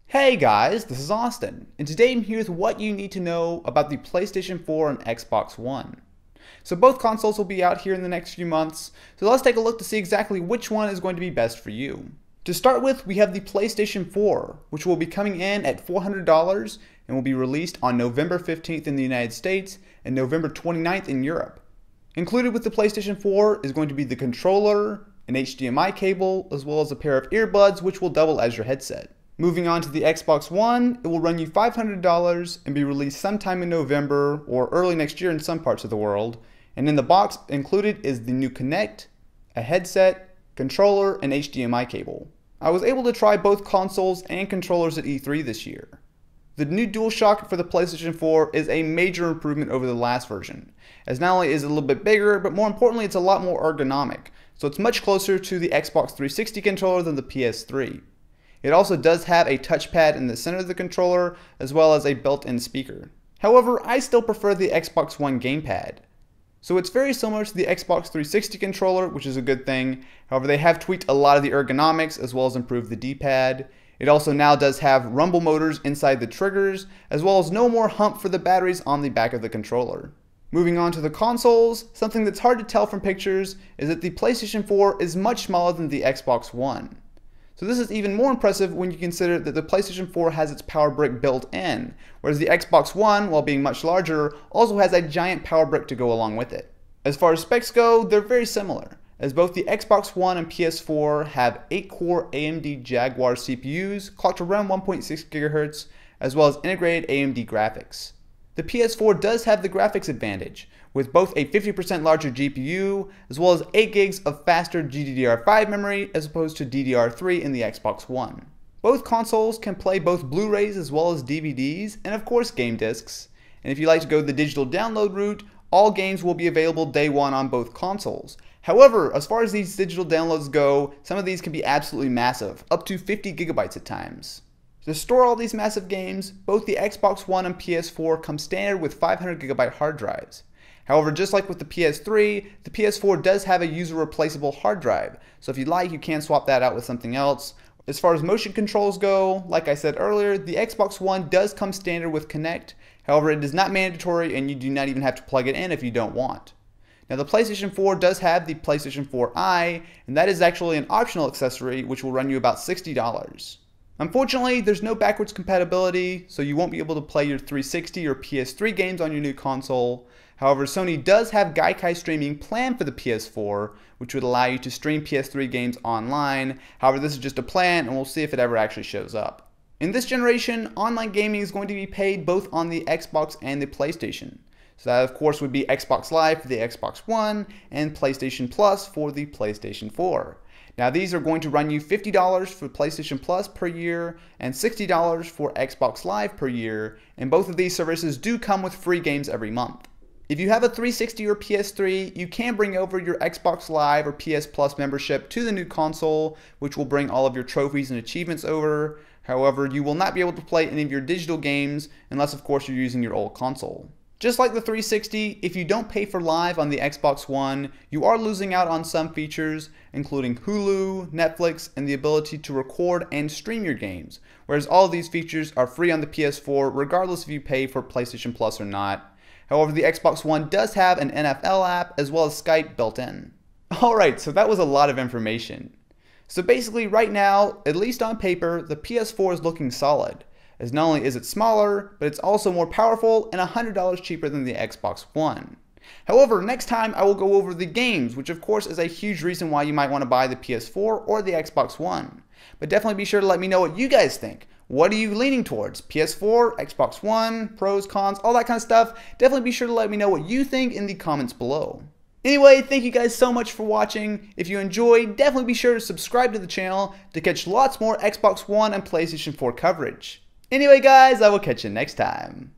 Hey guys, this is Austin, and today I'm here with what you need to know about the PlayStation 4 and Xbox One. So both consoles will be out here in the next few months, so let's take a look to see exactly which one is going to be best for you. To start with, we have the PlayStation 4, which will be coming in at $400 and will be released on November 15th in the United States and November 29th in Europe. Included with the PlayStation 4 is going to be the controller, an HDMI cable, as well as a pair of earbuds which will double as your headset. Moving on to the Xbox One, it will run you $500 and be released sometime in November or early next year in some parts of the world. And in the box included is the new Kinect, a headset, controller, and HDMI cable. I was able to try both consoles and controllers at E3 this year. The new DualShock for the PlayStation 4 is a major improvement over the last version, as not only is it a little bit bigger, but more importantly it's a lot more ergonomic, so it's much closer to the Xbox 360 controller than the PS3. It also does have a touchpad in the center of the controller, as well as a built-in speaker. However, I still prefer the Xbox One gamepad. So it's very similar to the Xbox 360 controller, which is a good thing. However, they have tweaked a lot of the ergonomics, as well as improved the D-pad. It also now does have rumble motors inside the triggers, as well as no more hump for the batteries on the back of the controller. Moving on to the consoles, something that's hard to tell from pictures is that the PlayStation 4 is much smaller than the Xbox One. So this is even more impressive when you consider that the PlayStation 4 has its power brick built in, whereas the Xbox One, while being much larger, also has a giant power brick to go along with it. As far as specs go, they're very similar, as both the Xbox One and PS4 have 8-core AMD Jaguar CPUs clocked around 1.6 GHz, as well as integrated AMD graphics. The PS4 does have the graphics advantage, with both a 50% larger GPU, as well as 8 gigs of faster GDDR5 memory as opposed to DDR3 in the Xbox One. Both consoles can play both Blu-rays as well as DVDs, and of course game discs. And if you like to go the digital download route, all games will be available day one on both consoles. However, as far as these digital downloads go, some of these can be absolutely massive, up to 50 gigabytes at times. To store all these massive games, both the Xbox One and PS4 come standard with 500 gigabyte hard drives. However, just like with the PS3, the PS4 does have a user replaceable hard drive, so if you like, you can swap that out with something else. As far as motion controls go, like I said earlier, the Xbox One does come standard with Kinect. However, it is not mandatory and you do not even have to plug it in if you don't want. Now the PlayStation 4 does have the PlayStation 4i, and that is actually an optional accessory which will run you about $60. Unfortunately, there's no backwards compatibility, so you won't be able to play your 360 or PS3 games on your new console. However, Sony does have Gaikai streaming planned for the PS4, which would allow you to stream PS3 games online. However, this is just a plan, and we'll see if it ever actually shows up. In this generation, online gaming is going to be paid both on the Xbox and the PlayStation. So that, of course, would be Xbox Live for the Xbox One and PlayStation Plus for the PlayStation 4. Now these are going to run you $50 for PlayStation Plus per year and $60 for Xbox Live per year, and both of these services do come with free games every month. If you have a 360 or PS3, you can bring over your Xbox Live or PS Plus membership to the new console, which will bring all of your trophies and achievements over. However, you will not be able to play any of your digital games unless of course you're using your old console. Just like the 360, if you don't pay for Live on the Xbox One, you are losing out on some features, including Hulu, Netflix, and the ability to record and stream your games, whereas all of these features are free on the PS4 regardless if you pay for PlayStation Plus or not. However, the Xbox One does have an NFL app as well as Skype built in. Alright, so that was a lot of information. So basically right now, at least on paper, the PS4 is looking solid, as not only is it smaller, but it's also more powerful and $100 cheaper than the Xbox One. However, next time I will go over the games, which of course is a huge reason why you might want to buy the PS4 or the Xbox One. But definitely be sure to let me know what you guys think. What are you leaning towards? PS4, Xbox One, pros, cons, all that kind of stuff? Definitely be sure to let me know what you think in the comments below. Anyway, thank you guys so much for watching. If you enjoyed, definitely be sure to subscribe to the channel to catch lots more Xbox One and PlayStation 4 coverage. Anyway guys, I will catch you next time.